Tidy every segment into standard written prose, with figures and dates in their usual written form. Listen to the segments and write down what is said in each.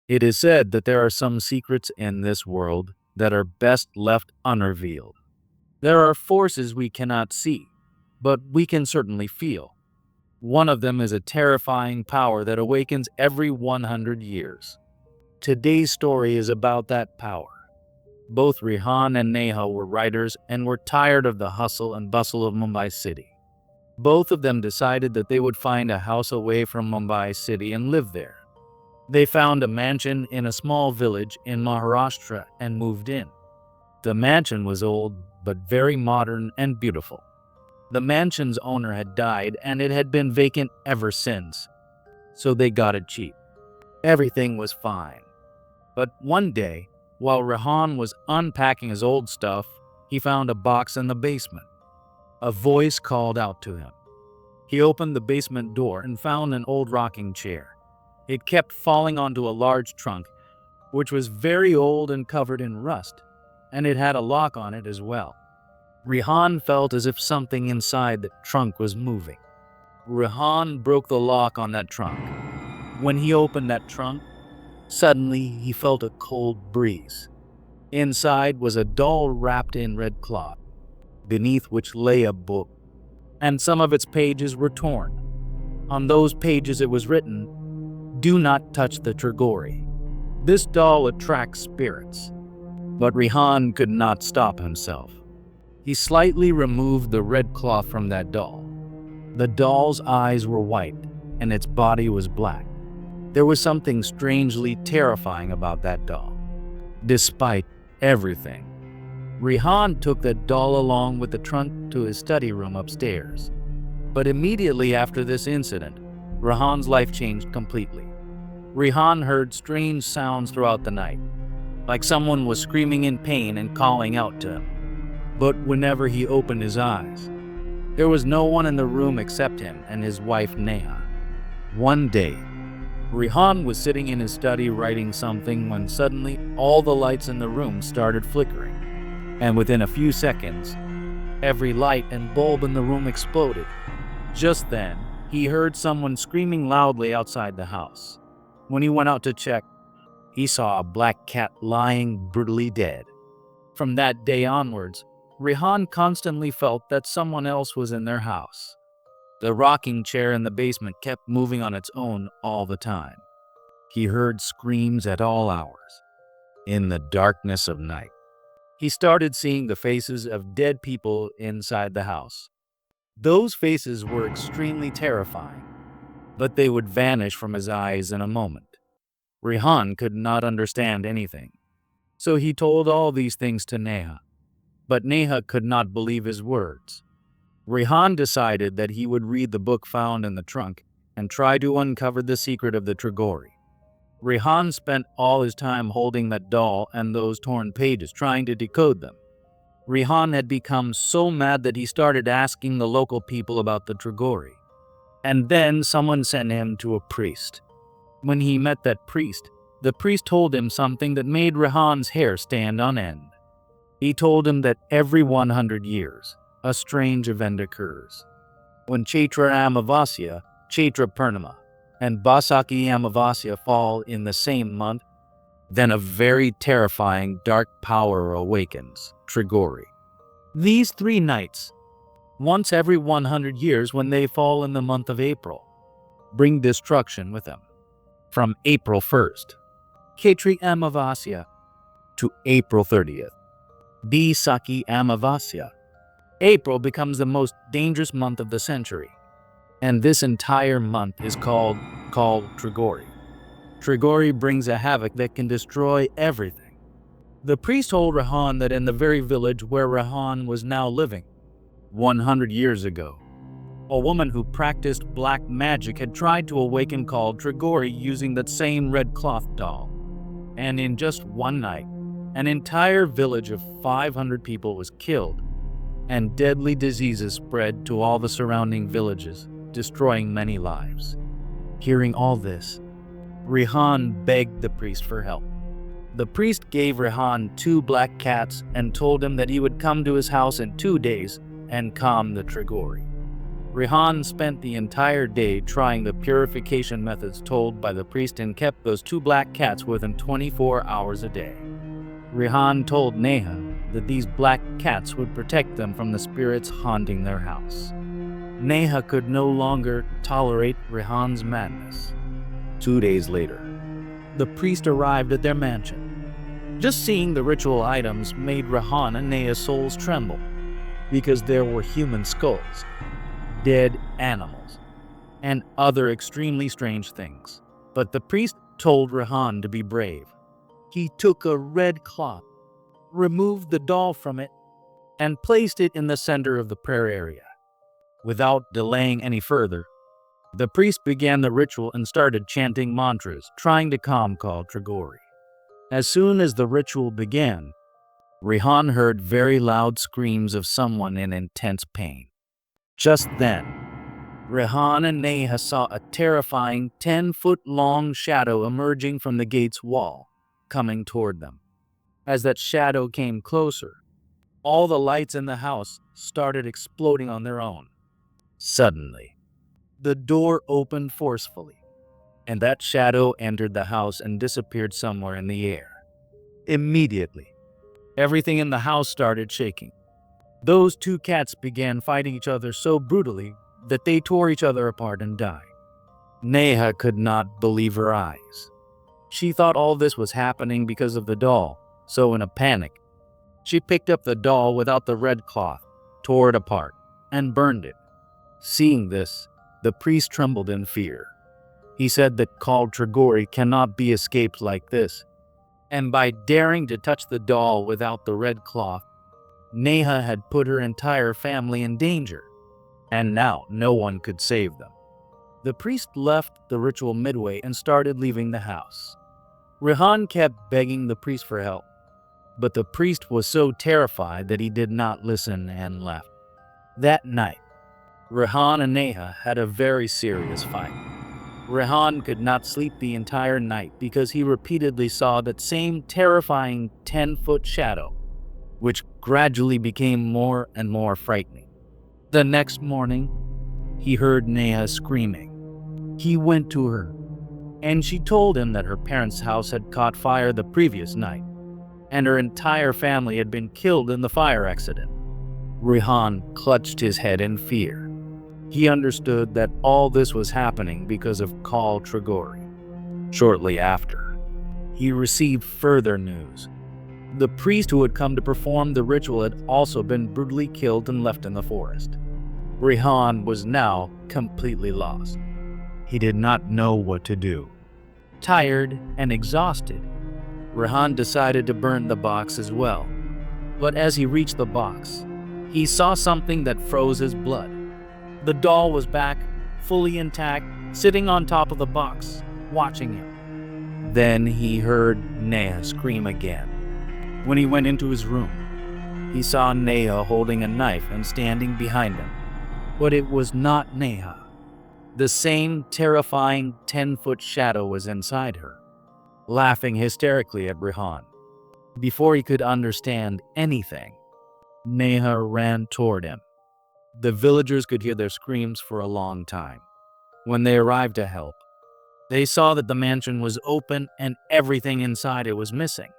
It is said that there are some secrets in this world that are best left unrevealed. There are forces we cannot see, but we can certainly feel. One of them is a terrifying power that awakens every 100 years. Today's story is about that power. Both Rihaan and Neha were writers and were tired of the hustle and bustle of Mumbai city. Both of them decided that they would find a house away from Mumbai city and live there. They found a mansion in a small village in Maharashtra and moved in. The mansion was old, but very modern and beautiful. The mansion's owner had died and it had been vacant ever since, so they got it cheap. Everything was fine. But one day, while Rihaan was unpacking his old stuff, he found a box in the basement. A voice called out to him. He opened the basement door and found an old rocking chair. It kept falling onto a large trunk, which was very old and covered in rust, and it had a lock on it as well. Rihaan felt as if something inside the trunk was moving. Rihaan broke the lock on that trunk. When he opened that trunk, suddenly he felt a cold breeze. Inside was a doll wrapped in red cloth, beneath which lay a book, and some of its pages were torn. On those pages it was written, "Do not touch the Trigori. This doll attracts spirits." But Rihaan could not stop himself. He slightly removed the red cloth from that doll. The doll's eyes were white, and its body was black. There was something strangely terrifying about that doll. Despite everything, Rihaan took that doll along with the trunk to his study room upstairs. But immediately after this incident, Rihaan's life changed completely. Rihaan heard strange sounds throughout the night, like someone was screaming in pain and calling out to him. But whenever he opened his eyes, there was no one in the room except him and his wife Neha. One day, Rihaan was sitting in his study writing something when suddenly all the lights in the room started flickering. And within a few seconds, every light and bulb in the room exploded. Just then, he heard someone screaming loudly outside the house. When he went out to check, he saw a black cat lying brutally dead. From that day onwards, Rihaan constantly felt that someone else was in their house. The rocking chair in the basement kept moving on its own all the time. He heard screams at all hours, in the darkness of night. He started seeing the faces of dead people inside the house. Those faces were extremely terrifying, but they would vanish from his eyes in a moment. Rihaan could not understand anything, so he told all these things to Neha. But Neha could not believe his words. Rihaan decided that he would read the book found in the trunk and try to uncover the secret of the Trigori. Rihaan spent all his time holding that doll and those torn pages, trying to decode them. Rihaan had become so mad that he started asking the local people about the Trigori. And then someone sent him to a priest. When he met that priest, the priest told him something that made Rihaan's hair stand on end. He told him that every 100 years, a strange event occurs. When Chaitra Amavasya, Chaitra Purnima, and Baisakhi Amavasya fall in the same month, then a very terrifying dark power awakens, Trigori. These 3 nights, once every 100 years when they fall in the month of April, bring destruction with them. From April 1st, Chaitra Amavasya, to April 30th, Baisakhi Amavasya. April becomes the most dangerous month of the century, and this entire month is called Kaal Trigori. Trigori brings a havoc that can destroy everything. The priest told Rihaan that in the very village where Rihaan was now living, 100 years ago, a woman who practiced black magic had tried to awaken Kaal Trigori using that same red cloth doll. And in just one night, an entire village of 500 people was killed, and deadly diseases spread to all the surrounding villages, destroying many lives. Hearing all this, Rihaan begged the priest for help. The priest gave Rihaan 2 black cats and told him that he would come to his house in 2 days and calm the Trigori. Rihaan spent the entire day trying the purification methods told by the priest and kept those two black cats within 24 hours a day. Rihaan told Neha that these black cats would protect them from the spirits haunting their house. Neha could no longer tolerate Rihaan's madness. 2 days later, the priest arrived at their mansion. Just seeing the ritual items made Rihaan and Neha's souls tremble, because there were human skulls, dead animals, and other extremely strange things. But the priest told Rihaan to be brave. He took a red cloth, removed the doll from it, and placed it in the center of the prayer area. Without delaying any further, the priest began the ritual and started chanting mantras, trying to calm Kaal Trigori. As soon as the ritual began, Rihaan heard very loud screams of someone in intense pain. Just then, Rihaan and Neha saw a terrifying 10-foot-long shadow emerging from the gate's wall, coming toward them. As that shadow came closer, all the lights in the house started exploding on their own. Suddenly, the door opened forcefully, and that shadow entered the house and disappeared somewhere in the air. Immediately, everything in the house started shaking. Those two cats began fighting each other so brutally that they tore each other apart and died. Neha could not believe her eyes. She thought all this was happening because of the doll, so in a panic, she picked up the doll without the red cloth, tore it apart, and burned it. Seeing this, the priest trembled in fear. He said that Kaal Trigori cannot be escaped like this, and by daring to touch the doll without the red cloth, Neha had put her entire family in danger, and now no one could save them. The priest left the ritual midway and started leaving the house. Rihaan kept begging the priest for help, but the priest was so terrified that he did not listen and left. That night, Rihaan and Neha had a very serious fight. Rihaan could not sleep the entire night because he repeatedly saw that same terrifying 10-foot shadow, which gradually became more and more frightening. The next morning, he heard Neha screaming. He went to her, and she told him that her parents' house had caught fire the previous night, and her entire family had been killed in the fire accident. Rihaan clutched his head in fear. He understood that all this was happening because of Kaal Trigori. Shortly after, he received further news. The priest who had come to perform the ritual had also been brutally killed and left in the forest. Rihaan was now completely lost. He did not know what to do. Tired and exhausted, Rihaan decided to burn the box as well. But as he reached the box, he saw something that froze his blood. The doll was back, fully intact, sitting on top of the box, watching him. Then he heard Neha scream again. When he went into his room, he saw Neha holding a knife and standing behind him. But it was not Neha. The same terrifying 10-foot shadow was inside her, laughing hysterically at Rihaan. Before he could understand anything, Neha ran toward him. The villagers could hear their screams for a long time. When they arrived to help, they saw that the mansion was open and everything inside it was missing.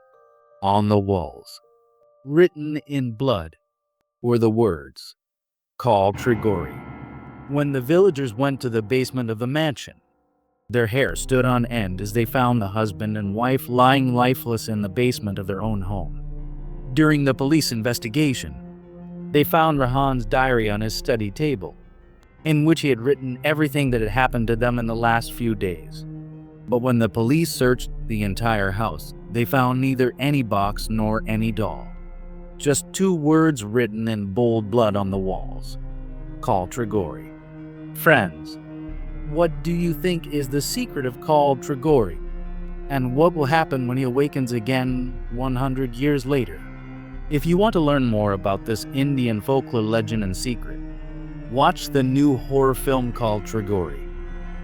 On the walls, written in blood, were the words, Kaal Trigori. When the villagers went to the basement of the mansion, their hair stood on end as they found the husband and wife lying lifeless in the basement of their own home. During the police investigation, they found Rihaan's diary on his study table, in which he had written everything that had happened to them in the last few days. But when the police searched the entire house, they found neither any box nor any doll. Just 2 words written in bold blood on the walls. Kaal Trigori. Friends, what do you think is the secret of Kaal Trigori? And what will happen when he awakens again 100 years later? If you want to learn more about this Indian folklore legend and secret, watch the new horror film called Trigori,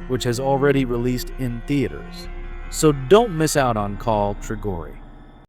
which has already released in theaters. So don't miss out on Kaal Trigori.